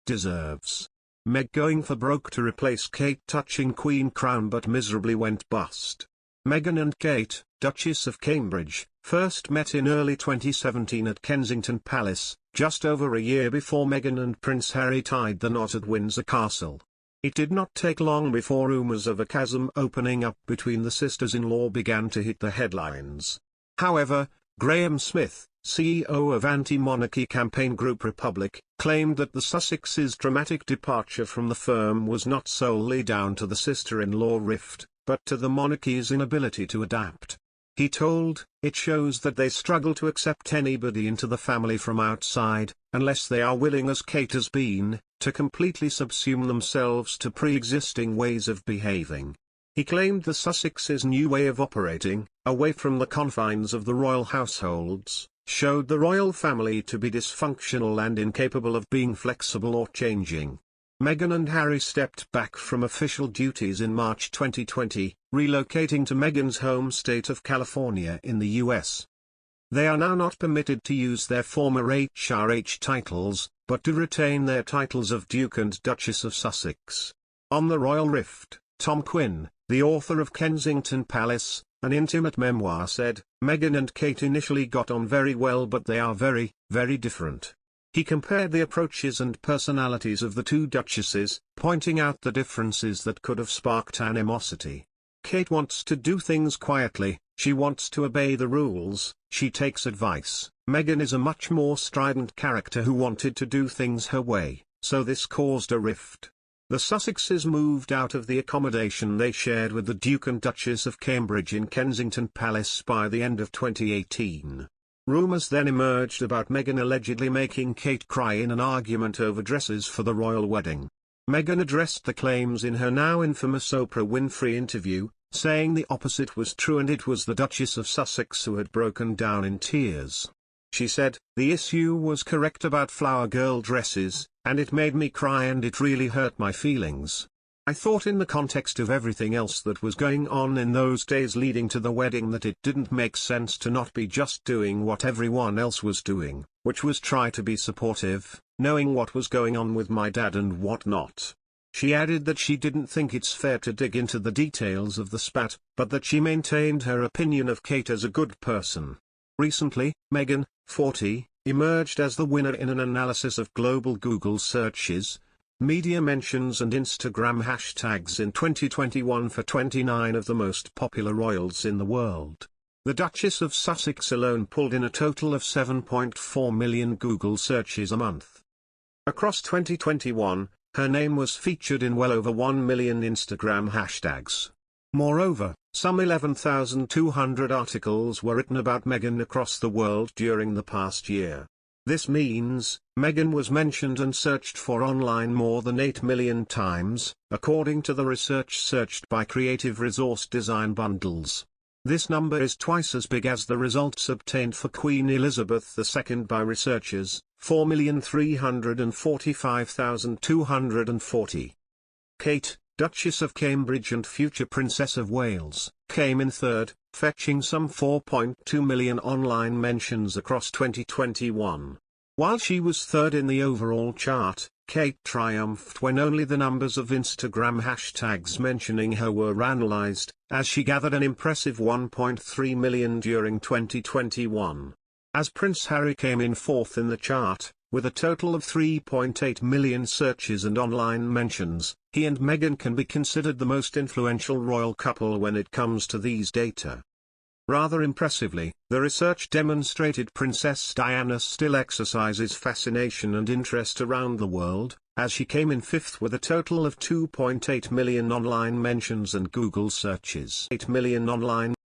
deserves. Meg going for broke to replace Kate touching Queen crown but miserably went bust. Meghan and Kate, Duchess of Cambridge, first met in early 2017 at Kensington Palace, just over a year before Meghan and Prince Harry tied the knot at Windsor Castle. It did not take long before rumours of a chasm opening up between the sisters-in-law began to hit the headlines. However, Graham Smith, CEO of anti-monarchy campaign group Republic, claimed that the Sussexes' dramatic departure from the firm was not solely down to the sister-in-law rift, but to the monarchy's inability to adapt. He told, "It shows that they struggle to accept anybody into the family from outside, unless they are willing, as Kate has been, to completely subsume themselves to pre-existing ways of behaving." He claimed the Sussexes' new way of operating, away from the confines of the royal households, showed the royal family to be dysfunctional and incapable of being flexible or changing. Meghan and Harry stepped back from official duties in March 2020, relocating to Meghan's home state of California in the US. They are now not permitted to use their former HRH titles, but to retain their titles of Duke and Duchess of Sussex. On the royal rift, Tom Quinn, the author of Kensington Palace, an intimate memoir, said, "Meghan and Kate initially got on very well, but they are very, very different." He compared the approaches and personalities of the two duchesses, pointing out the differences that could have sparked animosity. Kate wants to do things quietly, she wants to obey the rules, she takes advice. Meghan is a much more strident character who wanted to do things her way, so this caused a rift. The Sussexes moved out of the accommodation they shared with the Duke and Duchess of Cambridge in Kensington Palace by the end of 2018. Rumours then emerged about Meghan allegedly making Kate cry in an argument over dresses for the royal wedding. Meghan addressed the claims in her now infamous Oprah Winfrey interview, saying the opposite was true and it was the Duchess of Sussex who had broken down in tears. She said, "The issue was correct about flower girl dresses, and it made me cry and it really hurt my feelings. I thought in the context of everything else that was going on in those days leading to the wedding that it didn't make sense to not be just doing what everyone else was doing, which was try to be supportive, knowing what was going on with my dad and what not." She added that she didn't think it's fair to dig into the details of the spat, but that she maintained her opinion of Kate as a good person. Recently, Meghan, 40, emerged as the winner in an analysis of global Google searches, media mentions and Instagram hashtags in 2021 for 29 of the most popular royals in the world. The Duchess of Sussex alone pulled in a total of 7.4 million Google searches a month. Across 2021, her name was featured in well over 1 million Instagram hashtags. Moreover, some 11,200 articles were written about Meghan across the world during the past year. This means, Meghan was mentioned and searched for online more than 8 million times, according to the research searched by Creative Resource Design Bundles. This number is twice as big as the results obtained for Queen Elizabeth II by researchers, 4,345,240. Kate, Duchess of Cambridge and future Princess of Wales, came in third, fetching some 4.2 million online mentions across 2021. While she was third in the overall chart, Kate triumphed when only the numbers of Instagram hashtags mentioning her were analyzed, as she gathered an impressive 1.3 million during 2021. As Prince Harry came in fourth in the chart, with a total of 3.8 million searches and online mentions, he and Meghan can be considered the most influential royal couple when it comes to these data. Rather impressively, the research demonstrated Princess Diana still exercises fascination and interest around the world, as she came in fifth with a total of 2.8 million online mentions and Google searches. 8 million online